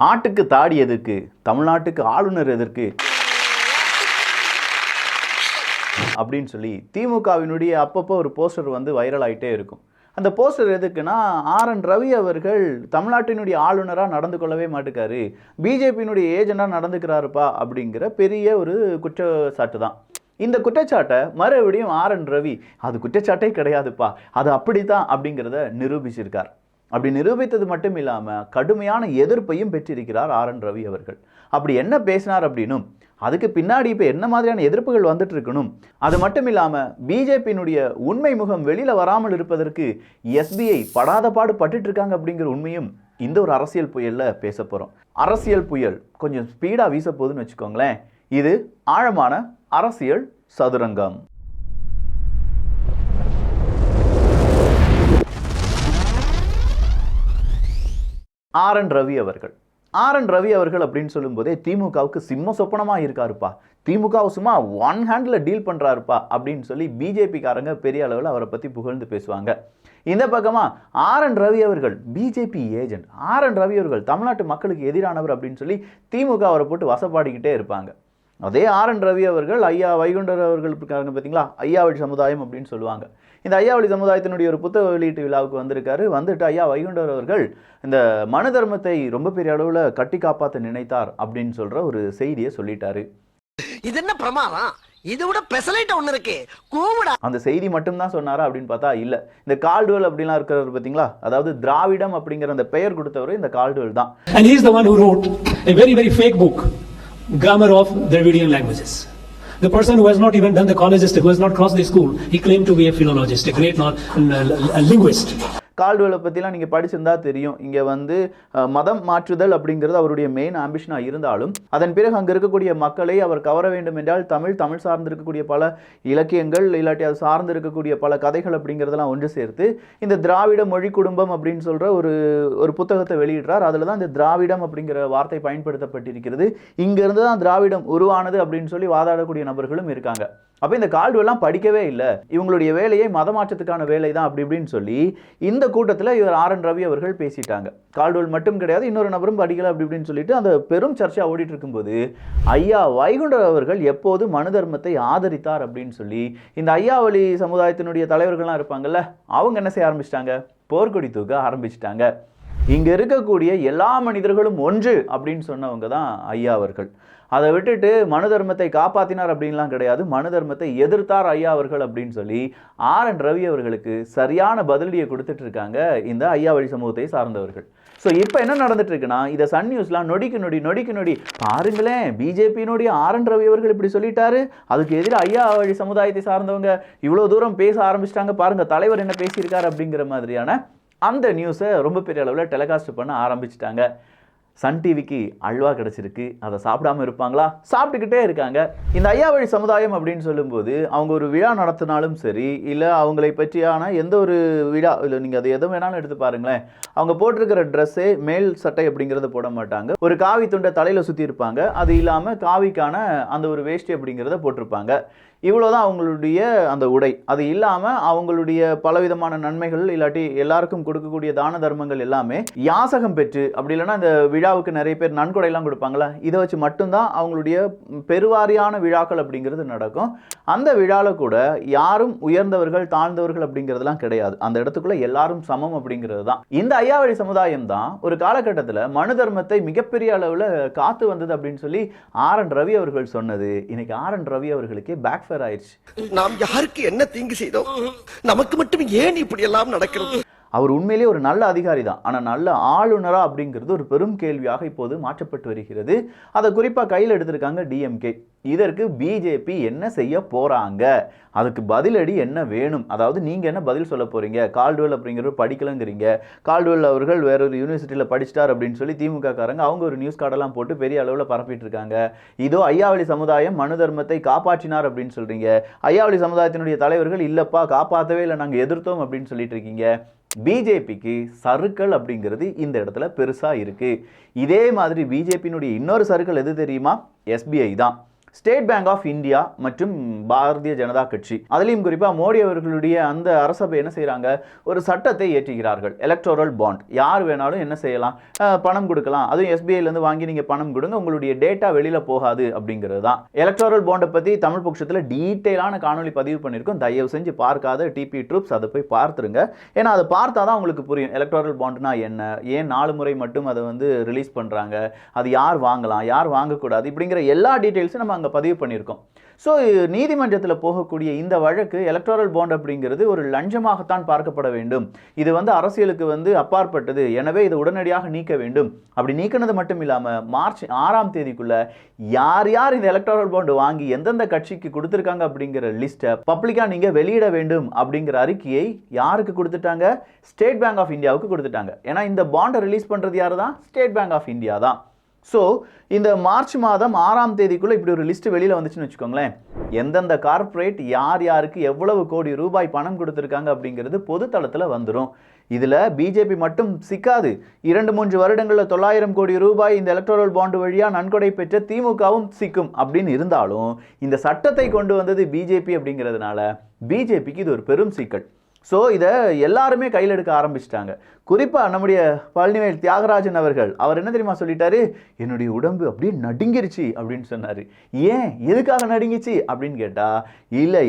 ஆட்டுக்கு தாடி எதுக்கு, தமிழ்நாட்டுக்கு ஆளுநர் எதற்கு அப்படின்னு சொல்லி திமுகவினுடைய அப்பப்போ ஒரு போஸ்டர் வந்து வைரல் ஆகிட்டே இருக்கும். அந்த போஸ்டர் எதுக்குன்னா, ஆர்.என். ரவி அவர்கள் தமிழ்நாட்டினுடைய ஆளுநராக நடந்து கொள்ளவே மாட்டுக்காரு, பிஜேபியினுடைய ஏஜெண்டாக நடந்துக்கிறாருப்பா அப்படிங்கிற பெரிய ஒரு குற்றச்சாட்டு தான். இந்த குற்றச்சாட்டை மறுபடியும் ஆர்.என். ரவி அது குற்றச்சாட்டே கிடையாதுப்பா, அது அப்படித்தான் அப்படிங்கிறத நிரூபிச்சிருக்கார். அப்படி நிரூபித்தது மட்டும் இல்லாமல் கடுமையான எதிர்ப்பையும் பெற்றிருக்கிறார் ஆர்.என். ரவி அவர்கள். அப்படி என்ன பேசினார் அப்படின்னும், அதுக்கு பின்னாடி இப்போ என்ன மாதிரியான எதிர்ப்புகள் வந்துட்டு இருக்கணும், அது மட்டும் இல்லாமல் பிஜேபியினுடைய உண்மை முகம் வெளியில் வராமல் இருப்பதற்கு எஸ்பிஐ படாத பாடு பட்டுட்டு இருக்காங்க அப்படிங்கிற உண்மையும் இந்த ஒரு அரசியல் புயலில் பேச போகிறோம். அரசியல் புயல் கொஞ்சம் ஸ்பீடாக வீச போகுதுன்னு வச்சுக்கோங்களேன். இது ஆழமான அரசியல் சதுரங்கம். ஆர்.என். ரவி அவர்கள் அப்படின்னு சொல்லும்போதே திமுகவுக்கு சிம்ம சொப்பனமாக இருக்காருப்பா, திமுகவை சும்மா ஒன் ஹேண்டில் டீல் பண்ணுறாருப்பா அப்படின்னு சொல்லி பிஜேபிக்காரங்க பெரிய அளவில் அவரை பற்றி புகழ்ந்து பேசுவாங்க. இந்த பக்கமாக ஆர்.என். ரவி அவர்கள் பிஜேபி ஏஜென்ட், ஆர்.என். ரவி அவர்கள் தமிழ்நாட்டு மக்களுக்கு எதிரானவர் அப்படின்னு சொல்லி திமுக அவரை போட்டு வசப்பாடிக்கிட்டே இருப்பாங்க. அதே ஆர்.என். ரவி அவர்கள் ஐயா வைகுண்டர் அவர்கள் இருக்காங்க பார்த்தீங்களா, ஐயாவழி சமுதாயம் அப்படின்னு சொல்லுவாங்க. இந்த ஐயாவழி சமுதாயத்தினுடைய ஒரு புத்தக வெளியீட்டு விழாவுக்கு வந்திருக்காரு. வந்துட்டு ஐயா வைகுண்டர் அவர்கள் இந்த மனு தர்மத்தை ரொம்ப பெரிய அளவில் கட்டி காப்பாற்ற நினைத்தார் அப்படின்னு சொல்ற ஒரு செய்தியை சொல்லிட்டாரு. இது என்ன பிரமாதம், இது விட பெசலைட் ஒன்னு இருக்கு கூவுடா. அந்த செய்தி மட்டும் தான் சொன்னாரா அப்படின்னு பார்த்தா இல்ல. இந்த கால்டுவெல் அப்படிலாம் இருக்கிறவர் பார்த்தீங்களா, அதாவது திராவிடம் அப்படிங்கிற அந்த பெயர் கொடுத்தவர் இந்த கால்டுவெல் தான். And he is the one who wrote a very very fake book, Grammar of Dravidian Languages. The person who has not even done the colleges, who has not crossed the school, he claimed to be a philologist, a great linguist. கால்டுவெலை பற்றிலாம் நீங்கள் படிச்சிருந்தா தெரியும். இங்கே வந்து மதம் மாற்றுதல் அப்படிங்கிறது அவருடைய மெயின் ஆம்பிஷனாக இருந்தாலும், அதன் பிறகு அங்கே இருக்கக்கூடிய மக்களை அவர் கவர வேண்டும் என்றால் தமிழ் சார்ந்து இருக்கக்கூடிய பல இலக்கியங்கள், இல்லாட்டி அது சார்ந்து இருக்கக்கூடிய பல கதைகள் அப்படிங்கிறதெல்லாம் ஒன்று சேர்த்து இந்த திராவிட மொழி குடும்பம் அப்படின்னு சொல்கிற ஒரு புத்தகத்தை வெளியிடுறார். அதில் தான் இந்த திராவிடம் அப்படிங்கிற வார்த்தை பயன்படுத்தப்பட்டிருக்கிறது. இங்கேருந்து தான் திராவிடம் உருவானது அப்படின்னு சொல்லி வாதாடக்கூடிய நபர்களும் இருக்காங்க. அப்போ இந்த கால்டுவெல்லாம் படிக்கவே இல்லை, இவங்களுடைய வேலையை மதமாற்றத்துக்கான வேலை தான் அப்படி இப்படின்னு சொல்லி இந்த கூட்டத்தில் இவர் ஆர்.என். ரவி அவர்கள் பேசிட்டாங்க. கால்டுவெல் மட்டும் கிடையாது, இன்னொரு நபரும் படிக்கல அப்படி இப்படின்னு சொல்லிட்டு அந்த பெரும் சர்ச்சை ஓடிட்டு இருக்கும்போது ஐயா வைகுண்டர் அவர்கள் எப்போது மனு தர்மத்தை ஆதரித்தார் அப்படின்னு சொல்லி இந்த ஐயாவளி சமுதாயத்தினுடைய தலைவர்கள்லாம் இருப்பாங்கல்ல, அவங்க என்ன செய்ய ஆரம்பிச்சிட்டாங்க, போர்க்கொடி தூக்க ஆரம்பிச்சிட்டாங்க. இங்கே இருக்கக்கூடிய எல்லா மனிதர்களும் ஒன்று அப்படின்னு சொன்னவங்க தான் ஐயா அவர்கள். அதை விட்டுட்டு மனு தர்மத்தை காப்பாற்றினார் அப்படின்லாம் கிடையாது, மனு தர்மத்தை எதிர்த்தார் ஐயா அவர்கள் அப்படின்னு சொல்லி ஆர்.என். ரவி அவர்களுக்கு சரியான பதிலடியை கொடுத்துட்டு இருக்காங்க இந்த ஐயாவழி சமூகத்தை சார்ந்தவர்கள். ஸோ இப்போ என்ன நடந்துட்டு இருக்குன்னா, இதை சன் நியூஸ்லாம் நொடிக்கு நொடி பாருங்களேன், பிஜேபியினுடைய ஆர்.என். ரவி அவர்கள் இப்படி சொல்லிட்டாரு, அதுக்கு எதிராக ஐயாவழி சமுதாயத்தை சார்ந்தவங்க இவ்வளோ தூரம் பேச ஆரம்பிச்சிட்டாங்க, பாருங்க தலைவர் என்ன பேசியிருக்காரு அப்படிங்கிற மாதிரியான அந்த நியூஸை ரொம்ப பெரிய அளவில் டெலிகாஸ்ட் பண்ண ஆரம்பிச்சிட்டாங்க. சன் டிவிக்கு அல்வா கிடச்சிருக்கு, அதை சாப்பிடாம இருப்பாங்களா, சாப்பிட்டுக்கிட்டே இருக்காங்க. இந்த ஐயாவழி சமுதாயம் அப்படின்னு சொல்லும்போது அவங்க ஒரு விழா நடத்தினாலும் சரி, இல்லை அவங்களை பற்றியான எந்த ஒரு விழா இல்லை, நீங்கள் அது எதுவும் வேணாலும் எடுத்து பாருங்களேன், அவங்க போட்டிருக்கிற ட்ரெஸ்ஸே மேல் சட்டை அப்படிங்கிறத போட மாட்டாங்க, ஒரு காவி துண்டை தலையில் சுற்றி இருப்பாங்க, அது இல்லாமல் காவிக்கான அந்த ஒரு வேஷ்டி அப்படிங்கிறத போட்டிருப்பாங்க. இவ்வளோதான் அவங்களுடைய அந்த உடை. அது இல்லாமல் அவங்களுடைய பலவிதமான நன்மைகள் இல்லாட்டி எல்லாருக்கும் கொடுக்கக்கூடிய தான தர்மங்கள் எல்லாமே யாசகம் பெற்று, அப்படி இல்லைன்னா இந்த விழாவுக்கு நிறைய பேர் நன்கொடையெல்லாம் கொடுப்பாங்களா, இதை வச்சு மட்டும்தான் அவங்களுடைய பெருவாரியான விழாக்கள் அப்படிங்கிறது நடக்கும். அந்த விழாவில் கூட யாரும் உயர்ந்தவர்கள் தாழ்ந்தவர்கள் அப்படிங்கிறதுலாம் கிடையாது, அந்த இடத்துக்குள்ள எல்லாரும் சமம் அப்படிங்கிறது தான். இந்த ஐயாவழி சமுதாயம் தான் ஒரு காலகட்டத்தில் மனு தர்மத்தை மிகப்பெரிய அளவில் காத்து வந்தது அப்படின்னு சொல்லி ஆர்.என். ரவி அவர்கள் சொன்னது இன்னைக்கு ஆர்.என். ரவி அவர்களுக்கே பேக் ஆயிடுச்சு. நாம் யாருக்கு என்ன தீங்கு செய்தோம், நமக்கு மட்டும் ஏன் இப்படி எல்லாம் நடக்கிறது? அவர் உண்மையிலேயே ஒரு நல்ல அதிகாரி தான், ஆனால் நல்ல ஆளுநரா அப்படிங்கிறது ஒரு பெரும் கேள்வியாக இப்போது மாற்றப்பட்டு வருகிறது. அதை குறிப்பாக கையில் எடுத்திருக்காங்க டிஎம்கே. இதற்கு பிஜேபி என்ன செய்ய போறாங்க, அதுக்கு பதிலடி என்ன வேணும், அதாவது நீங்கள் என்ன பதில் சொல்ல போறீங்க, கால்டுவெல் அப்படிங்கிறவர் படிக்கலங்கிறீங்க, கால்டுவெல் அவர்கள் வேற ஒரு யூனிவர்சிட்டியில் படிச்சிட்டார் அப்படின்னு சொல்லி திமுக காரங்க அவங்க ஒரு நியூஸ் கார்டெல்லாம் போட்டு பெரிய அளவில் பரப்பிட்டு இருக்காங்க. இதோ ஐயாவளி சமுதாயம் மனு தர்மத்தை காப்பாற்றினார் அப்படின்னு சொல்றீங்க, ஐயாவளி சமுதாயத்தினுடைய தலைவர்கள் இல்லப்பா காப்பாற்றவே இல்லை நாங்கள் எதிர்த்தோம் அப்படின்னு சொல்லிட்டு இருக்கீங்க. பிஜேபிக்கு சறுக்கல் அப்படிங்கிறது இந்த இடத்துல பெருசா இருக்கு. இதே மாதிரி பிஜேபியினுடைய இன்னொரு சறுக்கல் எது தெரியுமா, எஸ்பிஐ தான். ஸ்டேட் பேங்க் ஆஃப் இந்தியா மற்றும் பாரதிய ஜனதா கட்சி, அதுலேயும் குறிப்பாக மோடி அவர்களுடைய அந்த அரசபை என்ன செய்கிறாங்க, ஒரு சட்டத்தை ஏற்றுகிறார்கள். எலக்டோரல் பாண்ட், யார் வேணாலும் என்ன செய்யலாம், பணம் கொடுக்கலாம். அதுவும் எஸ்பிஐலேருந்து வாங்கி நீங்கள் பணம் கொடுங்க, உங்களுடைய டேட்டா வெளியில் போகாது அப்படிங்கிறது தான். எலக்டோரல் பாண்டை பற்றி தமிழ் பட்சத்தில் டீட்டெயிலான காணொலி பதிவு பண்ணியிருக்கோம். தயவு செஞ்சு பார்க்காத டிபி ட்ரூப்ஸ் அதை போய் பார்த்துருங்க. ஏன்னா அதை பார்த்தா தான் உங்களுக்கு புரியும் எலக்டோரல் பாண்ட்னா என்ன, ஏன் 4 முறை மட்டும் அதை வந்து ரிலீஸ் பண்ணுறாங்க, அது யார் வாங்கலாம் யார் வாங்கக்கூடாது இப்படிங்கிற எல்லா டீட்டெயில்ஸும் நம்ம அங்கே பதிவு பண்ணியிருக்கோம். ஸோ நீதிமன்றத்தில் போகக்கூடிய இந்த வழக்கு எலக்டோரல் பாண்ட் அப்படிங்கிறது ஒரு லஞ்சமாகத்தான் பார்க்கப்பட வேண்டும். இது வந்து அரசியலுக்கு வந்து அப்பாற்பட்டது, எனவே இதை உடனடியாக நீக்க வேண்டும். அப்படி நீக்கினது மட்டும் இல்லாமல் மார்ச் 6ஆம் தேதிக்குள்ள யார் யார் இந்த எலக்டோரல் பாண்ட் வாங்கி எந்தெந்த கட்சிக்கு கொடுத்துருக்காங்க அப்படிங்கிற லிஸ்ட்டை பப்ளிக்காக நீங்கள் வெளியிட வேண்டும் அப்படிங்கிற அறிக்கையை யாருக்கு கொடுத்துட்டாங்க, ஸ்டேட் பேங்க் ஆஃப் இந்தியாவுக்கு கொடுத்துட்டாங்க. ஏன்னா இந்த பாண்டை ரிலீஸ் பண்ணுறது யார் தான், ஸ்டேட் பேங்க் ஆஃப் இந்தியா தான். ஸோ இந்த மார்ச் மாதம் 6ஆம் தேதிக்குள்ளே இப்படி ஒரு லிஸ்ட் வெளியில் வந்துச்சுன்னு வச்சுக்கோங்களேன், எந்தெந்த கார்ப்பரேட் யார் யாருக்கு எவ்வளவு கோடி ரூபாய் பணம் கொடுத்துருக்காங்க அப்படிங்கிறது பொது தளத்தில் வந்துடும். இதில் பிஜேபி மட்டும் சிக்காது. 2-3 வருடங்களில் 900 கோடி ரூபாய் இந்த எலக்டோரல் பாண்டு வழியாக நன்கொடை பெற்ற திமுகவும் சிக்கும் அப்படின்னு இருந்தாலும் இந்த சட்டத்தை கொண்டு வந்தது பிஜேபி அப்படிங்கிறதுனால பிஜேபிக்கு இது ஒரு பெரும் சிக்கல். ஸோ இதை எல்லாருமே கையில் எடுக்க ஆரம்பிச்சிட்டாங்க. குறிப்பாக நம்முடைய பழனிவேல் தியாகராஜன் அவர்கள், அவர் என்ன தெரியுமா சொல்லிட்டாரு, என்னுடைய உடம்பு அப்படியே நடுங்கிருச்சு அப்படின்னு சொன்னார். ஏன், எதுக்காக நடுங்கிச்சு அப்படின்னு கேட்டால், இல்லை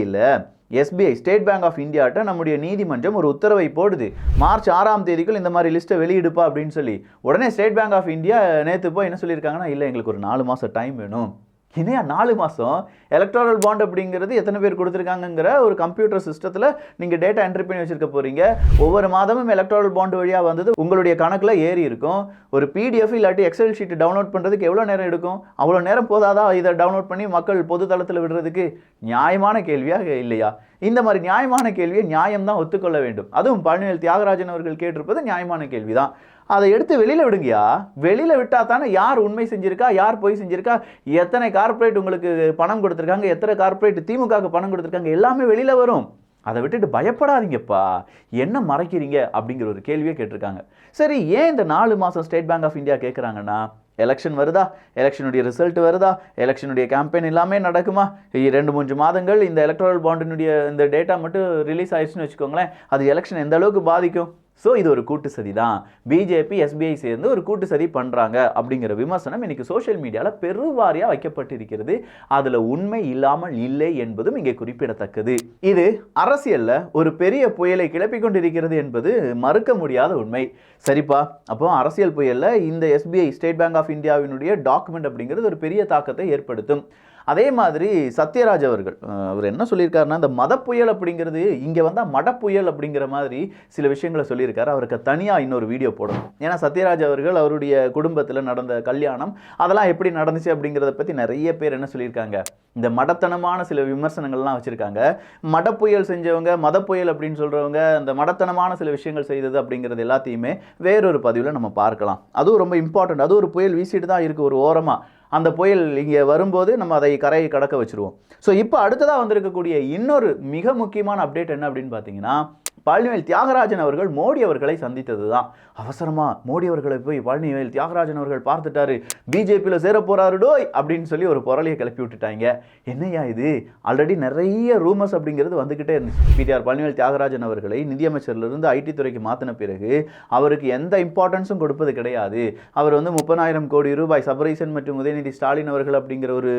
எஸ்பிஐ ஸ்டேட் பேங்க் ஆஃப் இந்தியாட்ட நம்முடைய நீதிமன்றம் ஒரு உத்தரவை போடுது, மார்ச் 6ஆம் தேதிக்குள் இந்த மாதிரி லிஸ்ட்டை வெளியிடுப்பா அப்படின்னு சொல்லி. உடனே ஸ்டேட் பேங்க் ஆஃப் இந்தியா நேற்று போய் என்ன சொல்லியிருக்காங்கன்னா, இல்லை எங்களுக்கு ஒரு 4 மாதம் டைம் வேணும். இனியா 4 மாதம் எலக்ட்ரல் பாண்ட் அப்படிங்கிறது எத்தனை பேர் கொடுத்துருக்காங்கங்கிற ஒரு கம்ப்யூட்டர் சிஸ்டத்தில் நீங்கள் டேட்டா என்ட்ரி பண்ணி வச்சுருக்க போகிறீங்க. ஒவ்வொரு மாதமும் எலக்ட்ரல் பாண்ட் வழியாக வந்தது உங்களுடைய கணக்கில் ஏறி இருக்கும். ஒரு பிடிஎஃப் இல்லாட்டி எக்ஸல் ஷீட் டவுன்லோட் பண்ணுறதுக்கு எவ்வளோ நேரம் எடுக்கும்? அவ்வளோ நேரம் போதாதான் இதை டவுன்லோட் பண்ணி மக்கள் பொது தளத்தில் விடுறதுக்கு? நியாயமான கேள்வியாக இல்லையா? இந்த மாதிரி நியாயமான கேள்வியை நியாயம்தான் ஒத்துக்கொள்ள வேண்டும். அதுவும் பழனிவேல் தியாகராஜன் அவர்கள் கேட்டிருப்பது நியாயமான கேள்வி தான். அதை எடுத்து வெளியில் விடுங்கயா. வெளியில் விட்டால் தானே யார் உண்மை செஞ்சிருக்கா, யார் பொய் செஞ்சிருக்கா, எத்தனை கார்ப்பரேட் உங்களுக்கு பணம் கொடுத்துருக்காங்க, எத்தனை கார்ப்பரேட் திமுகவுக்கு பணம் கொடுத்துருக்காங்க, எல்லாமே வெளியில் வரும். அதை விட்டுட்டு பயப்படாதீங்கப்பா, என்ன மறைக்கிறீங்க அப்படிங்கிற ஒரு கேள்வியே கேட்டிருக்காங்க. சரி, ஏன் இந்த 4 மாதம் ஸ்டேட் பேங்க் ஆஃப் இந்தியா கேட்குறாங்கன்னா, எலெக்ஷன் வருதா, எலெக்ஷனுடைய ரிசல்ட் வருதா, எலெக்ஷனுடைய கேம்பெயின் எல்லாமே நடக்குமா, 2-3 மாதங்கள் இந்த எலக்ட்ரல் பாண்டினுடைய இந்த டேட்டா மட்டும் ரிலீஸ் ஆயிடுச்சுன்னு வச்சுக்கோங்களேன், அது எலெக்ஷன் எந்த அளவுக்கு பாதிக்கும்? ஸோ இது ஒரு கூட்டு சதி தான். பிஜேபி எஸ்பிஐ சேர்ந்து ஒரு கூட்டு சதி பண்ணுறாங்க அப்படிங்கிற விமர்சனம் இன்னைக்கு சோஷியல் மீடியாவில் பெருவாரியாக வைக்கப்பட்டிருக்கிறது. அதில் உண்மை இல்லாமல் இல்லை என்பதும் இங்கே குறிப்பிடத்தக்கது. இது அரசியலில் ஒரு பெரிய புயலை கிளப்பி கொண்டிருக்கிறது என்பது மறுக்க முடியாத உண்மை. சரிப்பா, அப்போ அரசியல் புயலில் இந்த எஸ்பிஐ ஸ்டேட் பேங்க் ஆஃப் இந்தியாவினுடைய டாக்குமெண்ட் அப்படிங்கிறது ஒரு பெரிய தாக்கத்தை ஏற்படுத்தும். அதே மாதிரி சத்யராஜ் அவர்கள் அவர் என்ன சொல்லியிருக்காருன்னா, இந்த மத புயல் அப்படிங்கிறது இங்கே வந்தால் மடப்புயல் அப்படிங்கிற மாதிரி சில விஷயங்களை சொல்லியிருக்காரு. அவருக்கு தனியாக இன்னொரு வீடியோ போடணும். ஏன்னா சத்யராஜ் அவர்கள் அவருடைய குடும்பத்தில் நடந்த கல்யாணம் அதெல்லாம் எப்படி நடந்துச்சு அப்படிங்கிறத பற்றி நிறைய பேர் என்ன சொல்லியிருக்காங்க, இந்த மடத்தனமான சில விமர்சனங்கள்லாம் வச்சுருக்காங்க. மடப்புயல் செஞ்சவங்க, மத புயல் அப்படின்னு சொல்கிறவங்க, இந்த மடத்தனமான சில விஷயங்கள் செய்தது அப்படிங்கிறது எல்லாத்தையுமே வேறொரு பதிவில் நம்ம பார்க்கலாம். அதுவும் ரொம்ப இம்பார்ட்டண்ட். அது ஒரு புயல் வீசிட்டு தான் இருக்குது ஒரு ஓரமாக. அந்த புயல் இங்கே வரும்போது நம்ம அதை கரையை கடக்க வச்சுருவோம். ஸோ இப்போ அடுத்ததாக வந்திருக்கக்கூடிய இன்னொரு மிக முக்கியமான அப்டேட் என்ன அப்படின்னு பார்த்தீங்கன்னா, பழனிவேல் தியாகராஜன் அவர்கள் மோடி அவர்களை சந்தித்தது தான். அவசரமாக மோடி அவர்களை போய் பழனிவேல் தியாகராஜன் அவர்கள் பார்த்துட்டாரு, பிஜேபியில் சேர போறாரு டோய் அப்படின்னு சொல்லி ஒரு புரளியை கிளப்பி விட்டுட்டாங்க. என்னையா இது, ஆல்ரெடி நிறைய ரூமர்ஸ் அப்படிங்கிறது வந்துக்கிட்டே இருந்துச்சு. பிடிஆர் பழனிவேல் தியாகராஜன் அவர்களை நிதியமைச்சர்லேருந்து ஐடி துறைக்கு மாற்றின பிறகு அவருக்கு எந்த இம்பார்ட்டன்ஸும் கொடுப்பது கிடையாது. அவர் 30,000 கோடி ரூபாய் சபரீசன் மற்றும் உதயநிதி ஸ்டாலின் அவர்கள் அப்படிங்கிற ஒரு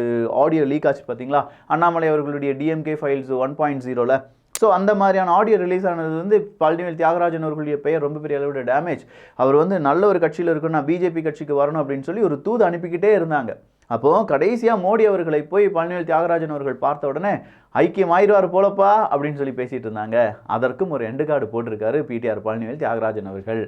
ஆடியோ லீக் ஆச்சு பார்த்தீங்களா, அண்ணாமலை அவர்களுடைய டிஎம்கே ஃபைல்ஸ் 1.0ல. ஸோ அந்த மாதிரியான ஆடியோ ரிலீஸ் ஆனது பழனிவேல் தியாகராஜன் அவர்களுடைய பெயர் ரொம்ப பெரிய அளவோட டேமேஜ். அவர் நல்ல ஒரு கட்சியில் இருக்கணும், நான் பிஜேபி கட்சிக்கு வரணும் அப்படின்னு சொல்லி ஒரு தூது அனுப்பிக்கிட்டே இருந்தாங்க. அப்போது கடைசியாக மோடி அவர்களை போய் பழனிவேல் தியாகராஜன் அவர்கள் பார்த்த உடனே ஐக்கியம் ஆயிடுவார் போலப்பா அப்படின்னு சொல்லி பேசிகிட்டு இருந்தாங்க. அதற்கும் ஒரு எண்டு கார்டு போட்டிருக்காரு பிடிஆர் பழனிவேல் தியாகராஜன் அவர்கள்.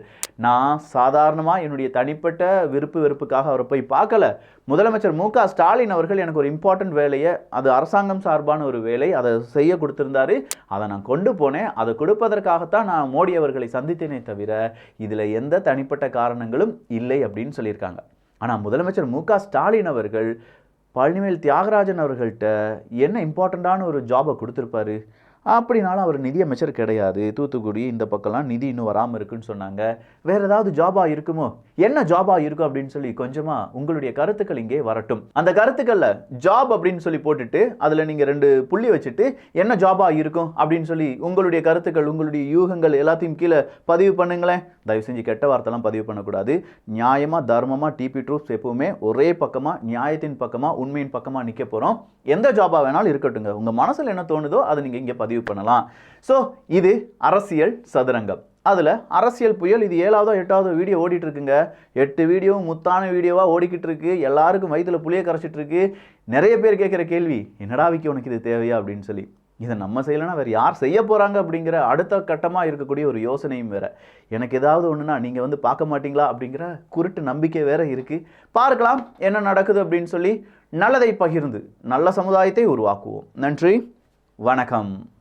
நான் சாதாரணமாக என்னுடைய தனிப்பட்ட வெறுப்புக்காக அவரை போய் பார்க்கல. முதலமைச்சர் மு.க. ஸ்டாலின் அவர்கள் எனக்கு ஒரு இம்பார்ட்டன்ட் வேலையை, அது அரசாங்கம் சார்பான ஒரு வேலை, அதை செய்ய கொடுத்துருந்தாரு. அதை நான் கொண்டு போனேன். அதை கொடுப்பதற்காகத்தான் நான் மோடி அவர்களை சந்தித்தேனே தவிர இதில் எந்த தனிப்பட்ட காரணங்களும் இல்லை அப்படின்னு சொல்லியிருக்காங்க. ஆனால் முதலமைச்சர் மு.க. ஸ்டாலின் அவர்கள் பழனிவேல் தியாகராஜன் அவர்கள்ட்ட என்ன இம்பார்ட்டண்ட்டான ஒரு ஜாபை கொடுத்துருப்பாரு? அப்படினாலும் அவர் நிதியமைச்சர் கிடையாது. தூத்துக்குடி இந்த பக்கம்லாம் நிதி இன்னும் வராமல் இருக்குன்னு சொன்னாங்க. வேற ஏதாவது ஜாபா இருக்குமோ, என்ன ஜாபா இருக்கும் அப்படின்னு சொல்லி கொஞ்சமா உங்களுடைய கருத்துக்கள் இங்கே வரட்டும். அந்த கருத்துக்கள்ல ஜாப் அப்படின்னு சொல்லி போட்டுட்டு அதுல நீங்க 2 புள்ளி வச்சுட்டு என்ன ஜாபா இருக்கும் அப்படின்னு சொல்லி உங்களுடைய கருத்துக்கள், உங்களுடைய யூகங்கள் எல்லாத்தையும் கீழே பதிவு பண்ணுங்களேன். தயவு செஞ்சு கெட்ட வார்த்தைலாம் பதிவு பண்ணக்கூடாது. நியாயமா தர்மமா டிபி ட்ரூப்ஸ் எப்பவுமே ஒரே பக்கமா, நியாயத்தின் பக்கமா, உண்மையின் பக்கமா நிக்க போறோம். எந்த ஜாபா வேணாலும் இருக்கட்டுங்க. உங்க மனசுல என்ன தோணுதோ அதை நீங்க இங்க பதிவு பண்ணலாம். ஸோ இது அரசியல் சதுரங்கம். அதில் அரசியல் புயல் இது 7வது 8வது வீடியோ ஓடிட்டு இருக்குங்க. 8 வீடியோவும் முத்தான வீடியோவாக ஓடிக்கிட்டு இருக்கு. எல்லாருக்கும் வயிற்றுல புளியை கரைச்சிட்டு இருக்கு. நிறைய பேர் கேட்குற கேள்வி, என்னடா விக்கி உனக்கு இது தேவையா அப்படின்னு சொல்லி. இதை நம்ம செய்யலைன்னா வேறு யார் செய்ய போகிறாங்க அப்படிங்கிற அடுத்த கட்டமாக இருக்கக்கூடிய ஒரு யோசனையும் வேறு. எனக்கு ஏதாவது ஒன்றுனா நீங்கள் வந்து பார்க்க மாட்டீங்களா அப்படிங்கிற குருட்டு நம்பிக்கை வேறு இருக்குது. பார்க்கலாம் என்ன நடக்குது அப்படின்னு சொல்லி. நல்லதை பகிர்ந்து நல்ல சமுதாயத்தை உருவாக்குவோம். நன்றி, வணக்கம்.